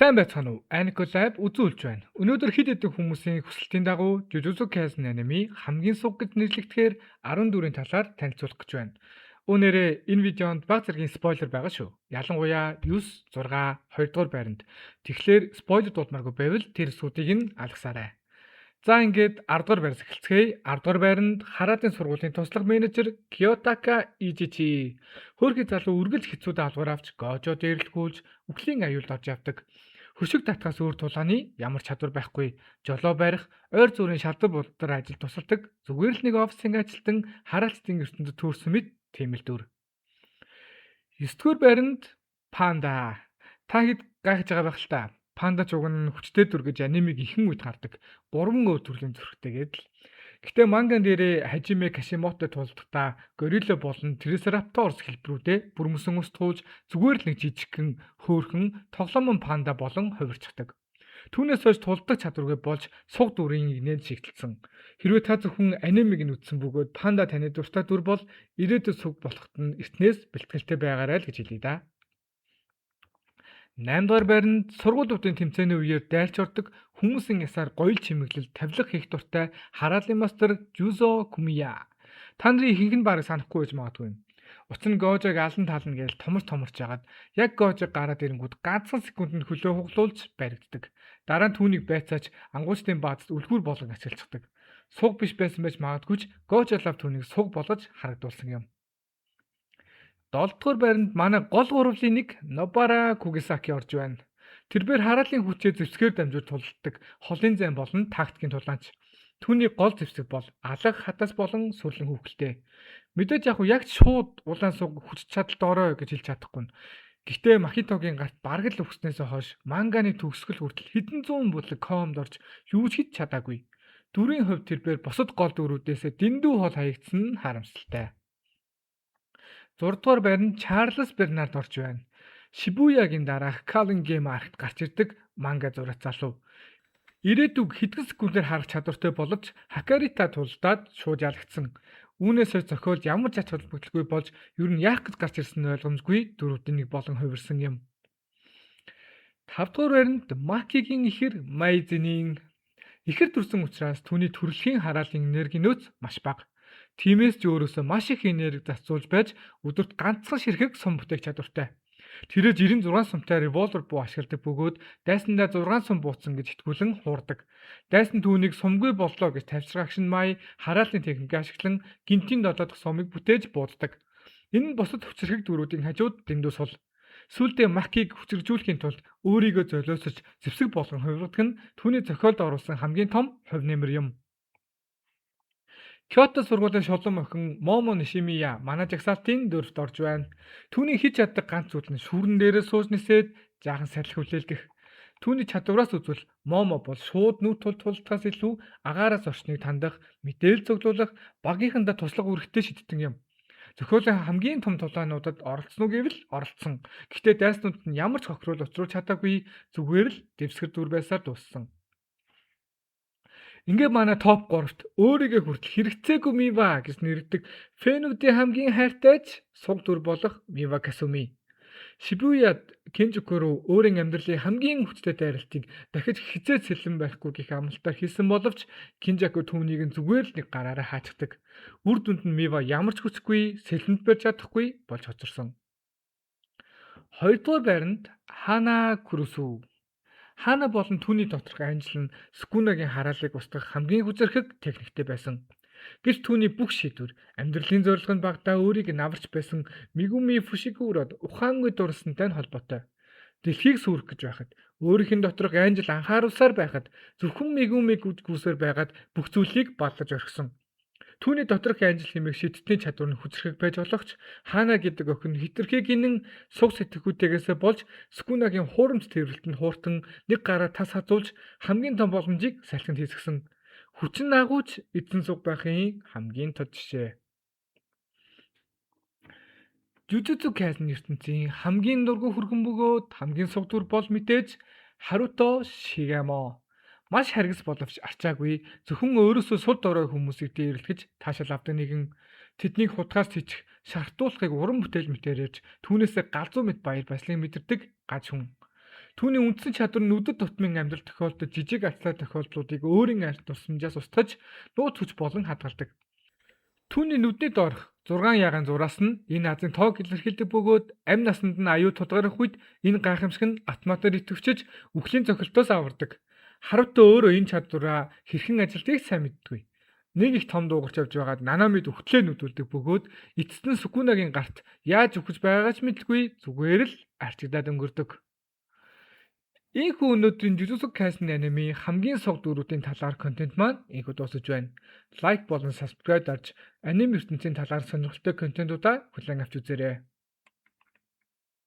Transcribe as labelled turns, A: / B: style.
A: Сайн байцгаана уу? Aniko Lab үзүүлж байна. Өнөөдөр хэд хэдэн хүмүүсийн хүсэлтийн дагуу Jujutsu Kaisen anime хамгийн суг гэж нэрлэгдэхээр 14-ийн талаар танилцуулах гэж байна. Үүнээрээ энэ видеонд баг зэргийн спойлер байгаа шүү. Ялангуяа 9, 6, 2 дугаар байранд. Тэгэхээр спойлер дуулмааргүй байвал тэр сүдийг нь алгасаарай. За ингээд 10 дугаар байраас эхэлцгээе. 10 дугаар байранд Хараатын сургуулийн туслах менежер Kiyotaka Ichichi хөөрхий залуу үргэлж хэцүү даалгавар авч Гожо дээрлэхүүлж үхлийн аюулд орж явдаг. Хөшиг татхаас өөр тулааны ямар чадвар байхгүй. Жолоо барих, ойр зүрийн шалдар булдар ажил тусалдаг. Зүгээр л нэг офисын ажилтан хараалцтын ертөндөд төрсөн мэт тийм л дүр. 9 дугаар байранд Панда. Та хэд гайхаж байгаа байх л та. Панда чуг нь хүчтэй дүр гэж анимыг ихэн үед хардаг. 3 өөр төрлийн зүрхтэй гэдэл. Гэтэ манган дээрээ Хажиме Кашимото тулдахдаа горилла болон Трисерапторс хэлбэрүүдээ бүрмөсөн ус туулж зүгээр л нэг жижигхэн хөөрхөн тоглоомон панда болон хувирчдаг. Түүнээс хойш тулдаг чадваргүй болж суг дүрийн игнэнд шигтэлсэн. Хэрвээ та зөвхөн анимыг нь үзсэн бөгөөд панда таны дуртай дүр бол ирээдүйд суг болоход нь эртнээс бэлтгэлтэй байгаарай л гэж хэлье да. 8 дугаар байранд сургуулиудын тэмцээний үеэр дайлж ордог хүмүүсийн ясаар гоёл чимэглэл тавилах хийх дуртай хараалын мастер Жузо Кумия. Та нарын ихэнх нь бараг санахгүй байж магадгүй. Учир нь Гожог алан тална гэж томорч жагаад яг Гожог гараад ирэнгүүт ганцхан секундэд хөлөө хуглуулж баригддаг. Дараа нь түүнийг байцааж ангуучдын баазд үлгүүр болгон ашиглацдаг. Суг биш байсан байж магадгүй ч Гожо лав түүнийг суг болгож харагдуулсан юм. 7 дугаар байранд манай гол гурвлын нэг Нобара Кугисаки орж байна. Тэрээр хараалын хүчээ зэвсгээр дамжуулж тулдаг холын зайн болон тактикийн тулаанч. Түүний гол зэвсэг бол алах хатас болон сүрлэн хүүхэлтэй. Мэдээж яг шууд улаан суг хүч чадалд орой гэж хэлж чадахгүй. Гэхдээ Махитогийн гарт бараг л өгснөөс хойш манганы төгсгөл хүртэл хэдэн зуун бүлэг комд орж юу ч хийж чадаагүй. Дүрийн хувьд тэрээр бусад гол дүрүүдээс дэндүү хол хаягдсан нь харамсалтай. 6 дугаар байранд Чарльз Бернард орж байна. Шибуягийн дараах Calling Game Arc-т гарч ирдэг манга зураг залуу. Ирээдүг хэдхэн секундээр харах чадвартай боловч Хакарита тулдаад шууд ялагдсан. Үүнээс хойш зохиолд ямар ч ач холбогдолгүй болж ер нь яах гэж гарч ирсэн нь ойлгомжгүй дөрүүдийн нэг болон хувирсан юм. 5 дугаар байранд Макигийн ихэр Майзинийн ихэр төрсөн учраас түүний төрөлхийн хараалын энерги нөөц маш бага. Тиймээс ч өөрөөсөө маш их энерги зарцуулж байж өдөрт ганцхан ширхэг сум бүтээх чадвартай. Тэрээр 96 сумтай револьвер буу ашигладаг бөгөөд дайсандаа 6 сум бууцсан гэж итгүүлэн хуурдаг. Дайсан түүнийг сумгүй боллоо гэж тавьсрагшин май хараалын техник ашиглан гинтийн долоодох сумыг бүтээж бууддаг. Энэ нь бусад хүчирхэг дүрүүдийн хажууд дэндүү сул. Сүүлдээ Макийг хүчирхжүүлэхийн тулд өөрийгөө золиосож зэвсэг болгон хувиргадаг нь түүний зохиолд оруулсан хамгийн том хувь нэмэр юм. Кёто сургуулийн шулуун охин Момо Нишимия манай жагсаалтын дөрөвт орж байна. Түүний хийж чаддаг ганц зүйл нь шүүрэн дээрээ сууж нисээд жаахан сарил хүлээлгэх. Түүний чадвараас үзвэл Момо бол шууд нүд тултахаас илүү агаараас орчныг тандах, мэдээлэл цуглуулах, багийнхандаа туслах үүрэгтэй шиддэг юм. Зохиолын хамгийн том тулаануудад оролцсон уу гэвэл оролцсон. Гэхдээ дайснууд нь ямар ч хохирол учруулж чадаагүй зүгээр л дэвсгэр дүр байсаар дууссан. Ингээ манай топ 3-т өөрийгөө хүртэл хэрэгцээгүй Мива гэж нэрдэг фэнүүдийн хамгийн хайртайч суг дүр болох Мива Касуми. Шибуяд Кенжико руу өөрийн амьдралын хамгийн хүчтэй дайралтыг дахиж хизээд сэлэн байхгүй гэх амлалтаар хийсэн боловч Кенжико түүнийг зүгээр л нэг гараараа хаачдаг. Үр дүнд нь Мива ямар ч хүчгүй, сэлэнд барьж чадахгүй болж хоцорсон. 2 дугаар байранд Хана Курусу. Хана болон түүний доторх анжил нь Сукунагийн хараалыг устгах хамгийн хүчирхэг техниктэй байсан. Гэвч түүний бүх шийдвэр амьдралын зорилгонд багтаа өөрийг наварч байсан Мигуми Фушигурод ухаангүй дурсантай нь холбоотой. Дэлхийг сүрэх гэж байхад өөрийнх нь доторх анжил анхааруулсаар байхад зөвхөн Мигуми гүйсээр байгаад бүх зүйлийг баллаж орхисон. Түүний доторх анжил хэмээх шидтийн чадвар нь хүчрхэг байж болохч Хана гэдэг охин хитрхи гинэн суг сэтгүүтэйгээс болж Сукунагийн хуурамч тэрвэрлэлтэнд хууртан нэг гараа тас хазуулж хамгийн том боломжийг салхинд хийсгсэн. Хүчин агууч эзэн суг байхын хамгийн тод жишээ. Jujutsu Kaisen ертөнцийн хамгийн дургүй хүрхэн бөгөөд хамгийн суг дүр бол мэдээж Haruto Shigamo. Маш харгас боловч арчаагүй зөвхөн өөрөөсөө сул дорой хүмүүсийг дээрлэхэж таашаал авдаг нэгэн тэднийг хутгаас тийчих шартуулахыг уран бүтээл мэтээр ярьж түүнээсээ галзуу мэт баяр баясгалыг мэдэрдэг гаж хүн. Түүний үндсэн чадвар нь нүдэд тутмын амьдрал тохиолдож жижиг атлаа тохиолдлуудыг өөрийн ард тусламжаас устгаж нууц хүч болон хадгалдаг. Түүний нүдний доорх 6 ягаан зураас нь энэ азын тоог илэрхийлдэг бөгөөд амь насанд нь аюу тулгарах үед энэ гайхамшиг нь автоматар идэвхжиж үхлийн цохилтоос авардаг. Харвтаа өөрөө энэ чадвараа хэрхэн ажилтгийг сайн мэддэггүй. Нэг их том дуугарч явж байгаад Нанамид өгтлөө нүдүүлдэг бөгөөд эцэст нь Сүкунагийн гарт яаж үхэж байгаач мэдгүй зүгээр л арчигдаад өнгөрдөг. Ийхүү өнөөдрийн Jujutsu Kaisen аниме хамгийн сог дүрүүдийн талаар контент маань ийхүү дуусаж байна. Лайк болон subscribe дарж аниме ертөнцийн талаар сонирхолтой контентуудаа хүлээн авч үзээрэй.